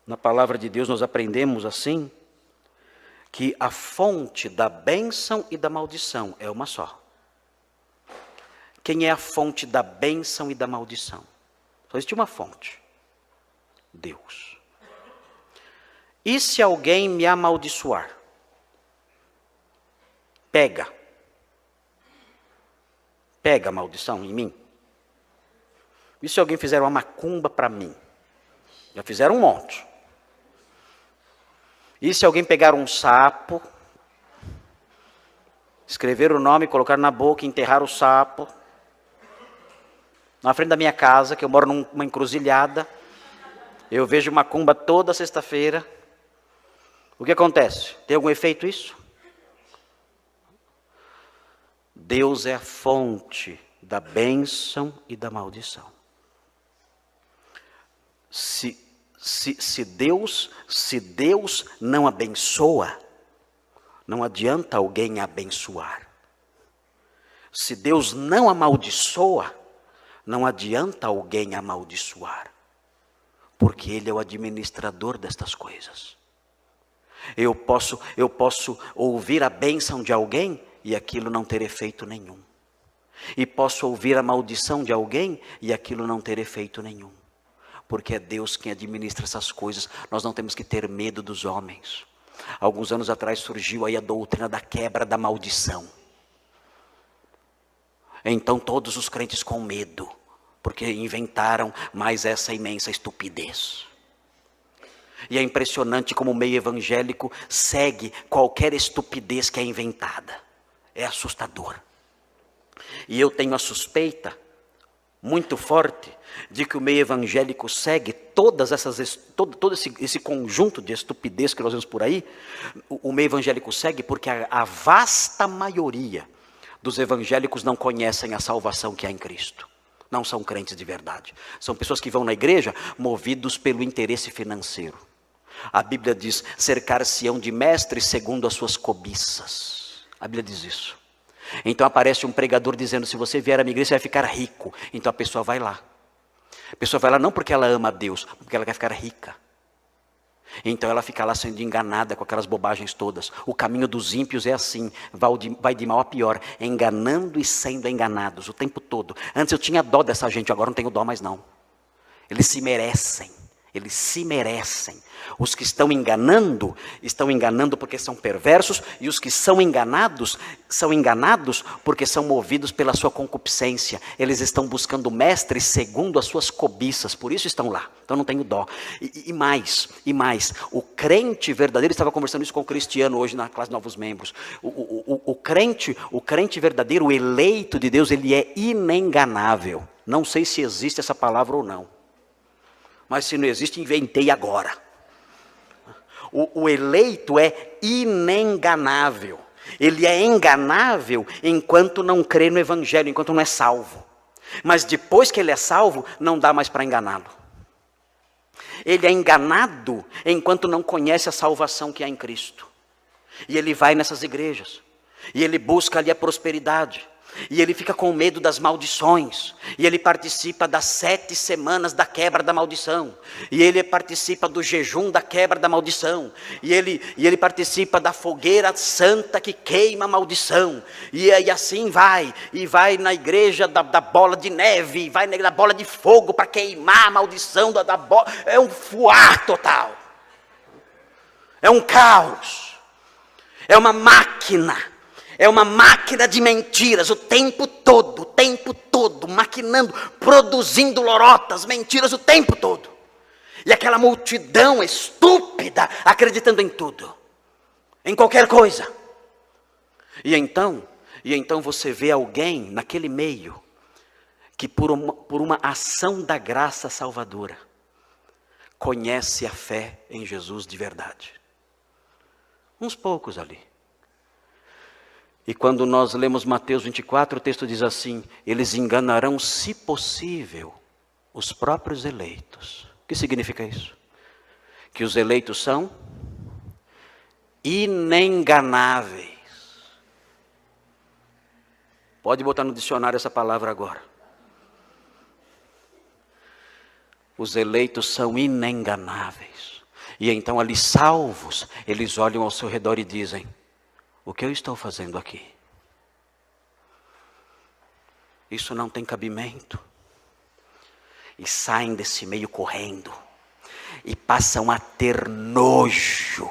na palavra de Deus nós aprendemos assim, que a fonte da bênção e da maldição é uma só. Quem é a fonte da bênção e da maldição? Só existe uma fonte: Deus. E se alguém me amaldiçoar? Pega a maldição em mim. E se alguém fizer uma macumba para mim? Já fizeram um monte. E se alguém pegar um sapo, escrever o nome, colocar na boca, enterrar o sapo, na frente da minha casa, que eu moro numa encruzilhada, eu vejo macumba toda sexta-feira, o que acontece? Tem algum efeito isso? Deus é a fonte da bênção e da maldição. Se Deus não abençoa, não adianta alguém abençoar. Se Deus não amaldiçoa, não adianta alguém amaldiçoar. Porque Ele é o administrador destas coisas. Eu posso ouvir a bênção de alguém e aquilo não ter efeito nenhum. E posso ouvir a maldição de alguém e aquilo não ter efeito nenhum. Porque é Deus quem administra essas coisas. Nós não temos que ter medo dos homens. Alguns anos atrás surgiu aí a doutrina da quebra da maldição. Então todos os crentes com medo, porque inventaram mais essa imensa estupidez. E é impressionante como o meio evangélico segue qualquer estupidez que é inventada. É assustador. E eu tenho a suspeita muito forte de que o meio evangélico segue todo esse conjunto de estupidez que nós vemos por aí. O meio evangélico segue porque a vasta maioria dos evangélicos não conhecem a salvação que há em Cristo. Não são crentes de verdade. São pessoas que vão na igreja movidos pelo interesse financeiro. A Bíblia diz: cercar-se-ão de mestres segundo as suas cobiças. A Bíblia diz isso. Então aparece um pregador dizendo: se você vier à minha igreja, você vai ficar rico. Então a pessoa vai lá. A pessoa vai lá não porque ela ama a Deus, porque ela quer ficar rica. Então ela fica lá sendo enganada com aquelas bobagens todas. O caminho dos ímpios é assim, vai de mal a pior, enganando e sendo enganados o tempo todo. Antes eu tinha dó dessa gente, agora não tenho dó mais não. Eles se merecem. Os que estão enganando porque são perversos, e os que são enganados porque são movidos pela sua concupiscência. Eles estão buscando mestres segundo as suas cobiças, por isso estão lá. Então não tenho dó. E mais, o crente verdadeiro, estava conversando isso com o Cristiano hoje na classe de novos membros. O crente verdadeiro, o eleito de Deus, ele é inenganável. Não sei se existe essa palavra ou não. Mas se não existe, inventei agora. O eleito é inenganável. Ele é enganável enquanto não crê no Evangelho, enquanto não é salvo. Mas depois que ele é salvo, não dá mais para enganá-lo. Ele é enganado enquanto não conhece a salvação que há em Cristo. E ele vai nessas igrejas. E ele busca ali a prosperidade. E ele fica com medo das maldições. E ele participa das 7 semanas da quebra da maldição. E ele participa do jejum da quebra da maldição. E ele participa da fogueira santa que queima a maldição. E assim vai. E vai na igreja da bola de neve. E vai na bola de fogo para queimar a maldição da bola. É um fuar total. É um caos. É uma máquina. É uma máquina de mentiras o tempo todo, maquinando, produzindo lorotas, mentiras o tempo todo. E aquela multidão estúpida, acreditando em tudo, em qualquer coisa. E então você vê alguém naquele meio, que por uma ação da graça salvadora, conhece a fé em Jesus de verdade. Uns poucos ali. E quando nós lemos Mateus 24, o texto diz assim: eles enganarão, se possível, os próprios eleitos. O que significa isso? Que os eleitos são inenganáveis. Pode botar no dicionário essa palavra agora. Os eleitos são inenganáveis. E então ali salvos, eles olham ao seu redor e dizem: o que eu estou fazendo aqui? Isso não tem cabimento. E saem desse meio correndo. E passam a ter nojo.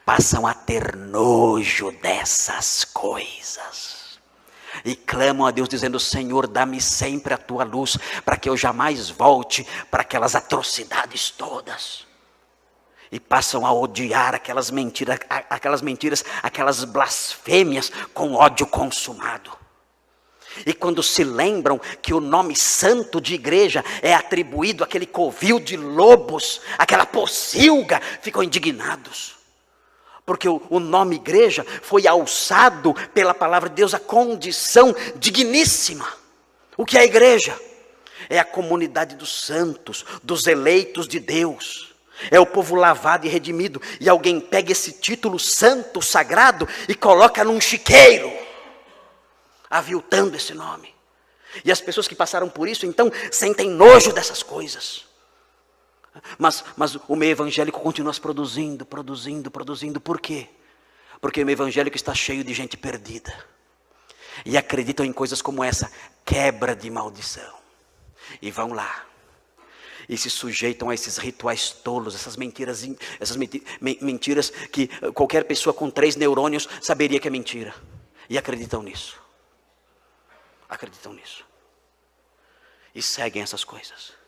Passam a ter nojo dessas coisas. E clamam a Deus dizendo: Senhor, dá-me sempre a tua luz, para que eu jamais volte para aquelas atrocidades todas. E passam a odiar aquelas mentiras, aquelas blasfêmias com ódio consumado. E quando se lembram que o nome santo de igreja é atribuído àquele covil de lobos, aquela pocilga, ficam indignados. Porque o nome igreja foi alçado pela palavra de Deus à condição digníssima. O que é a igreja? É a comunidade dos santos, dos eleitos de Deus. É o povo lavado e redimido. E alguém pega esse título santo, sagrado, e coloca num chiqueiro, aviltando esse nome. E as pessoas que passaram por isso, então, sentem nojo dessas coisas. Mas o meio evangélico continua se produzindo. Por quê? Porque o meio evangélico está cheio de gente perdida. E acreditam em coisas como essa, quebra de maldição. E vão lá. E se sujeitam a esses rituais tolos, essas mentiras que qualquer pessoa com 3 neurônios saberia que é mentira. E acreditam nisso. E seguem essas coisas.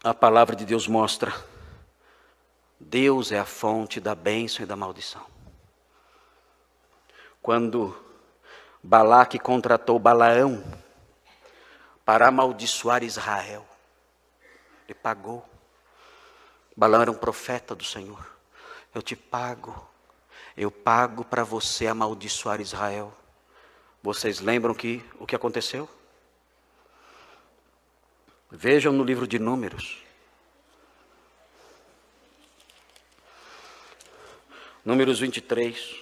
A palavra de Deus mostra: Deus é a fonte da bênção e da maldição. Quando Balaque contratou Balaão para amaldiçoar Israel, ele pagou. Balaão era um profeta do Senhor. Eu pago para você amaldiçoar Israel. Vocês lembram o que aconteceu? Vejam no livro de Números. Números 23.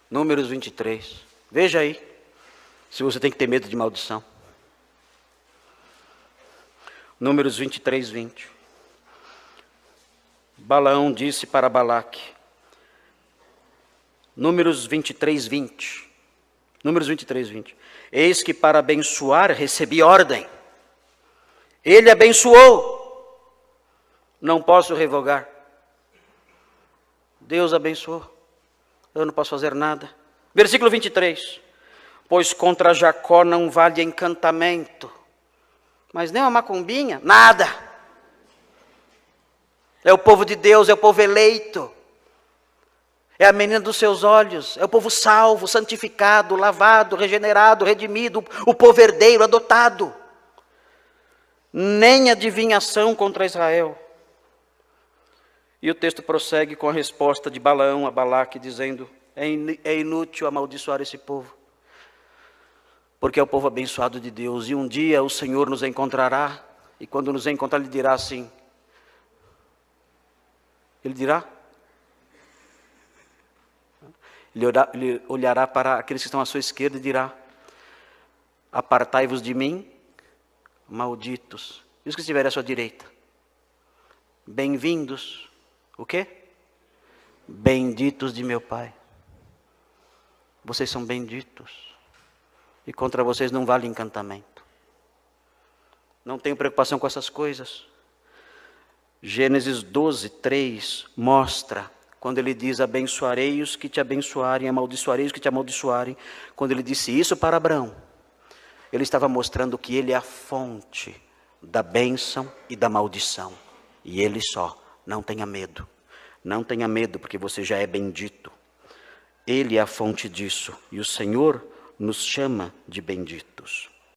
Números 23. Veja aí, se você tem que ter medo de maldição. Números 23, 20. Balaão disse para Balaque. Números 23, 20. Números 23, 20. Eis que para abençoar recebi ordem. Ele abençoou. Não posso revogar. Deus abençoou. Eu não posso fazer nada. Versículo 23. Pois contra Jacó não vale encantamento. Mas nem uma macumbinha, nada. É o povo de Deus, é o povo eleito. É a menina dos seus olhos, é o povo salvo, santificado, lavado, regenerado, redimido, o povo herdeiro, adotado. Nem adivinhação contra Israel. E o texto prossegue com a resposta de Balaão a Balaque, dizendo: é inútil amaldiçoar esse povo, porque é o povo abençoado de Deus, e um dia o Senhor nos encontrará, e quando nos encontrar, Ele dirá assim, Ele olhará para aqueles que estão à sua esquerda e dirá: apartai-vos de mim, malditos. E os que estiverem à sua direita: bem-vindos. O quê? Benditos de meu Pai. Vocês são benditos. E contra vocês não vale encantamento. Não tenho preocupação com essas coisas. Gênesis 12, 3 mostra, quando ele diz: abençoarei os que te abençoarem, amaldiçoarei os que te amaldiçoarem. Quando ele disse isso para Abraão, ele estava mostrando que ele é a fonte da bênção e da maldição. E ele só. Não tenha medo. Não tenha medo, porque você já é bendito. Ele é a fonte disso. E o Senhor nos chama de benditos.